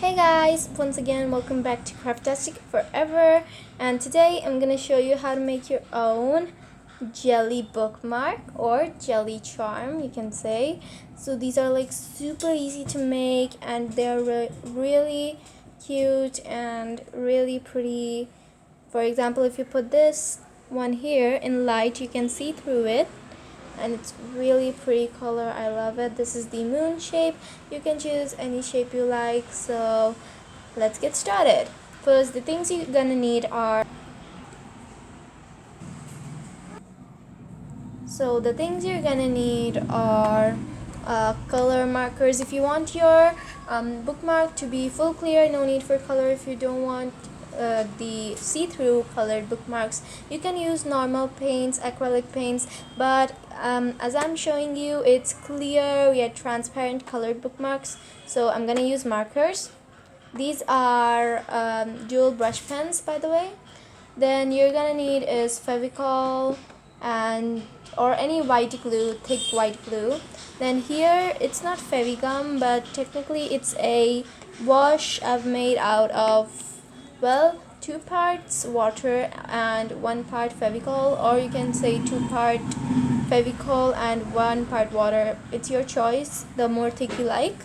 Hey guys, once again welcome back to Craftastic Forever, and today I'm gonna show you how to make your own jelly bookmark or jelly charm, you can say. So these are like super easy to make and they're really cute and really pretty. For example, if you put this one here in light, you can see through it and it's really pretty color. I love it. This is the moon shape. You can choose any shape you like, so let's get started. First, the things you're gonna need are color markers. If you want your bookmark to be full clear, no need for color. If you don't want the see-through colored bookmarks, you can use normal paints, acrylic paints, but as I'm showing you, it's clear yet transparent colored bookmarks, so I'm gonna use markers. These are dual brush pens, by the way. Then you're gonna need is Fevicol and or any white glue, thick white glue. Then here it's not Fevigum, but technically it's a wash I've made out of, well, 2 parts water and 1 part Fevicol, or you can say 2 part Fevicol and 1 part water. It's your choice, the more thick you like.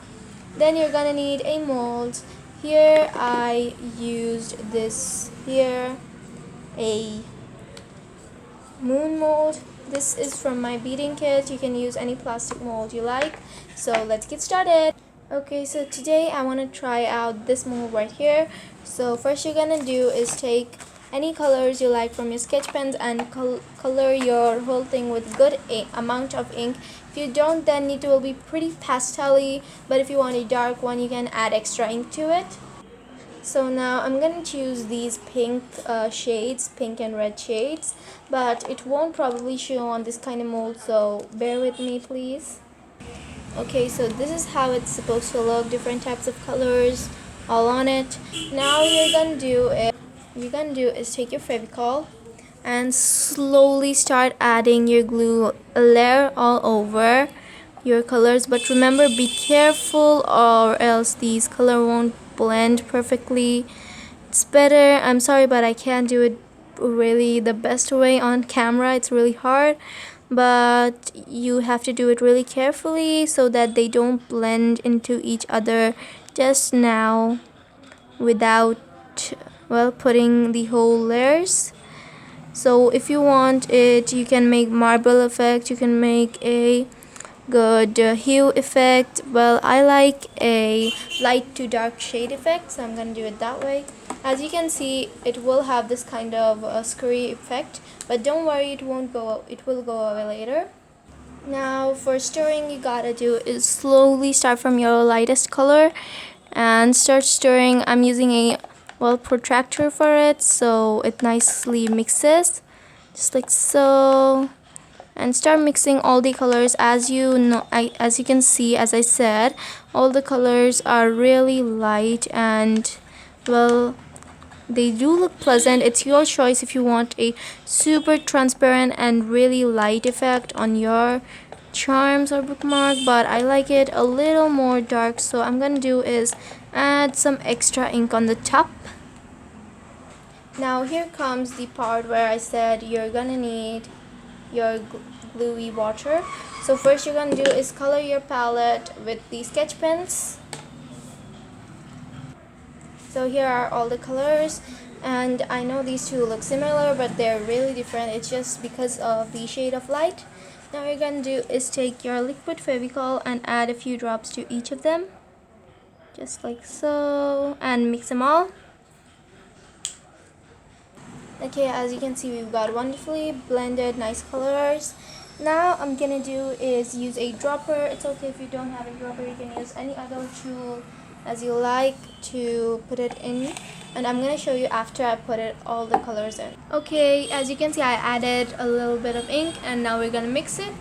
Then you're gonna need a mold. Here I used this here, a moon mold. This is from my beading kit. You can use any plastic mold you like. So let's get started. Okay, so today I want to try out this mold right here. So first you're gonna do is take any colors you like from your sketch pens and color your whole thing with good amount of ink. If you don't, then it will be pretty pastel-y, but if you want a dark one, you can add extra ink to it. So now I'm gonna choose these pink shades, pink and red shades, but it won't probably show on this kind of mold, so bear with me please. Okay, so this is how it's supposed to look, different types of colors all on it. Now you're gonna do is take your Fevicol and slowly start adding your glue layer all over your colors, but remember, be careful or else these color won't blend perfectly. It's better, I'm sorry, but I can't do it really the best way on camera. It's really hard, but you have to do it really carefully so that they don't blend into each other just now without, well, putting the whole layers. So if you want it, you can make marble effect, you can make a good hue effect. Well, I like a light to dark shade effect, so I'm gonna do it that way. As you can see, it will have this kind of scurry effect, but don't worry, it will go away later. Now for stirring, you gotta do is slowly start from your lightest color and start stirring. I'm using a, well, protractor for it, so it nicely mixes just like so, and start mixing all the colors. As you know, as you can see, as I said, all the colors are really light and, well, they do look pleasant. It's your choice if you want a super transparent and really light effect on your charms or bookmark, but I like it a little more dark, so I'm gonna do is add some extra ink on the top. Now here comes the part where I said you're gonna need your gluey water. So first you're gonna do is color your palette with the sketch pens. So here are all the colors, and I know these two look similar, but they're really different. It's just because of the shade of light. Now what you're gonna do is take your liquid Fevicol and add a few drops to each of them, just like so, and mix them all. Okay, as you can see, we've got wonderfully blended nice colors. Now I'm gonna do is use a dropper. It's okay if you don't have a dropper, you can use any other tool as you like to put it in, and I'm gonna show you after I put it all the colors in. Okay, as you can see, I added a little bit of ink and now we're gonna mix it.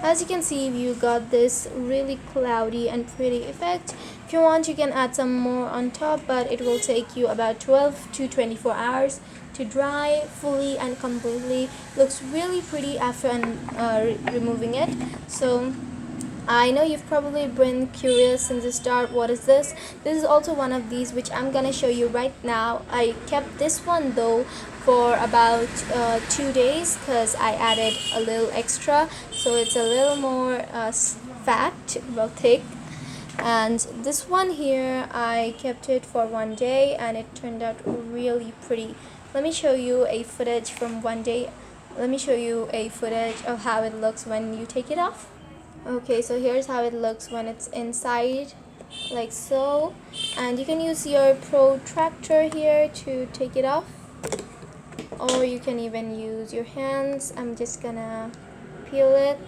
As you can see, you got this really cloudy and pretty effect. If you want, you can add some more on top, but it will take you about 12 to 24 hours to dry fully and completely. Looks really pretty after removing it. So I know you've probably been curious since the start, what is this? This is also one of these which I'm gonna show you right now. I kept this one though for about 2 days because I added a little extra, so it's a little more fat, well thick. And this one here, I kept it for 1 day and it turned out really pretty. Let me show you a footage from 1 day. Let me show you a footage of how it looks when you take it off. Okay, so here's how it looks when it's inside, like so. And you can use your protractor here to take it off, or you can even use your hands. I'm just gonna peel it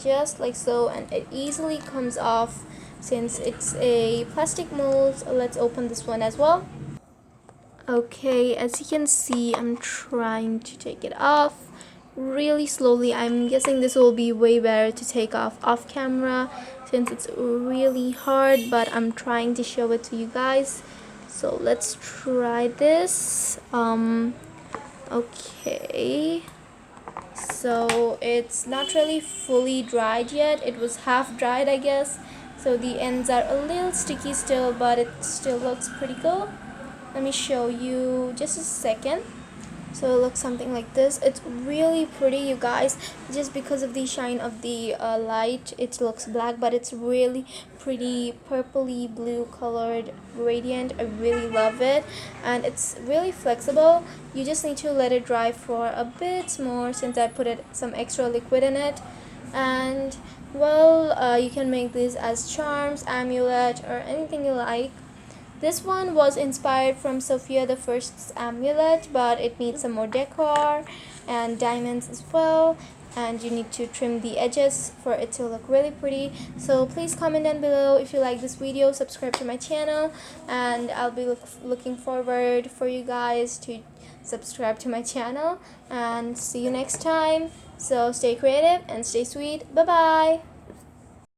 just like so, and it easily comes off since it's a plastic mold. So let's open this one as well. Okay, as you can see, I'm trying to take it off really slowly. I'm guessing this will be way better to take off camera since it's really hard, but I'm trying to show it to you guys. So let's try this. Okay, so it's not really fully dried yet. It was half dried, I guess, so the ends are a little sticky still, but it still looks pretty cool. Let me show you just a second. So it looks something like this. It's really pretty, you guys. Just because of the shine of the light, it looks black, but it's really pretty purpley blue colored gradient. I really love it, and it's really flexible. You just need to let it dry for a bit more since I put some extra liquid in it. And well, you can make these as charms, amulet, or anything you like. This one was inspired from Sophia the First's amulet, but it needs some more decor and diamonds as well. And you need to trim the edges for it to look really pretty. So please comment down below if you like this video, subscribe to my channel, and I'll be looking forward for you guys to subscribe to my channel. And see you next time. So stay creative and stay sweet. Bye bye.